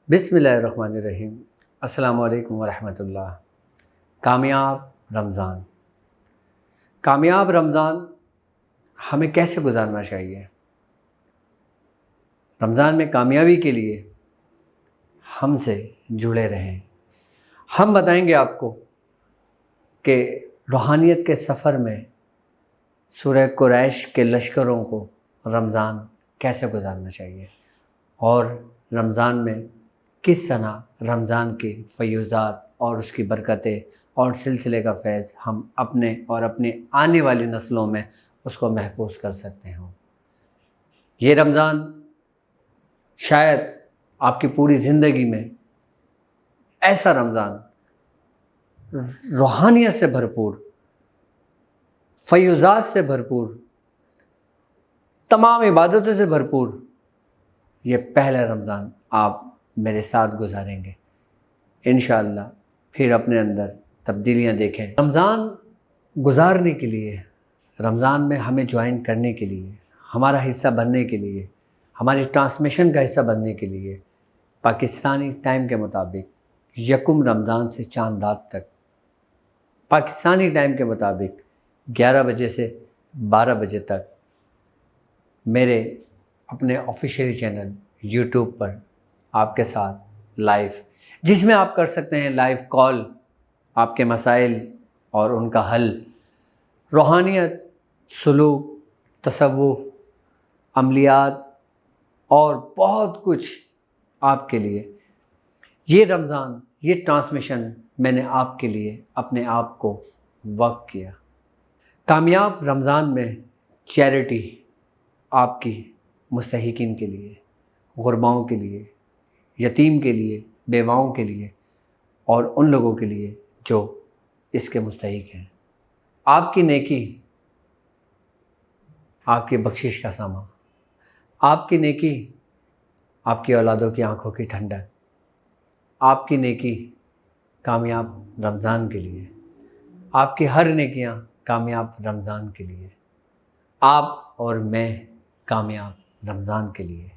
بسم اللہ الرحمن الرحیم۔ السلام علیکم ورحمۃ اللہ۔ کامیاب رمضان، کامیاب رمضان ہمیں کیسے گزارنا چاہیے؟ رمضان میں کامیابی کے لیے ہم سے جڑے رہیں۔ ہم بتائیں گے آپ کو کہ روحانیت کے سفر میں سورہ قریش کے لشکروں کو رمضان کیسے گزارنا چاہیے، اور رمضان میں کس طرح رمضان کی فیوزات اور اس کی برکتیں اور سلسلے کا فیض ہم اپنے اور اپنی آنے والی نسلوں میں اس کو محفوظ کر سکتے ہیں۔ یہ رمضان شاید آپ کی پوری زندگی میں ایسا رمضان روحانیت سے بھرپور، فیوزات سے بھرپور، تمام عبادتوں سے بھرپور یہ پہلا رمضان آپ میرے ساتھ گزاریں گے انشاءاللہ۔ پھر اپنے اندر تبدیلیاں دیکھیں۔ رمضان گزارنے کے لیے، رمضان میں ہمیں جوائن کرنے کے لیے، ہمارا حصہ بننے کے لیے، ہماری ٹرانسمیشن کا حصہ بننے کے لیے پاکستانی ٹائم کے مطابق یکم رمضان سے چاند رات تک، پاکستانی ٹائم کے مطابق 11 بجے سے 12 بجے تک میرے اپنے آفیشیل چینل یوٹیوب پر آپ کے ساتھ لائیو، جس میں آپ کر سکتے ہیں لائیو کال، آپ کے مسائل اور ان کا حل، روحانیت، سلوک، تصوف، عملیات اور بہت کچھ آپ کے لیے۔ یہ رمضان، یہ ٹرانسمیشن میں نے آپ کے لیے اپنے آپ کو وقف کیا۔ کامیاب رمضان میں چیریٹی آپ کی مستحقین کے لیے، غرباؤں کے لیے، یتیم کے لیے، بیواؤں کے لیے اور ان لوگوں کے لیے جو اس کے مستحق ہیں۔ آپ کی نیکی آپ کی بخشش کا سامان، آپ کی نیکی آپ کی اولادوں کی آنکھوں کی ٹھنڈک، آپ کی نیکی کامیاب رمضان کے لیے، آپ کی ہر نیکیاں کامیاب رمضان کے لیے، آپ اور میں کامیاب رمضان کے لیے۔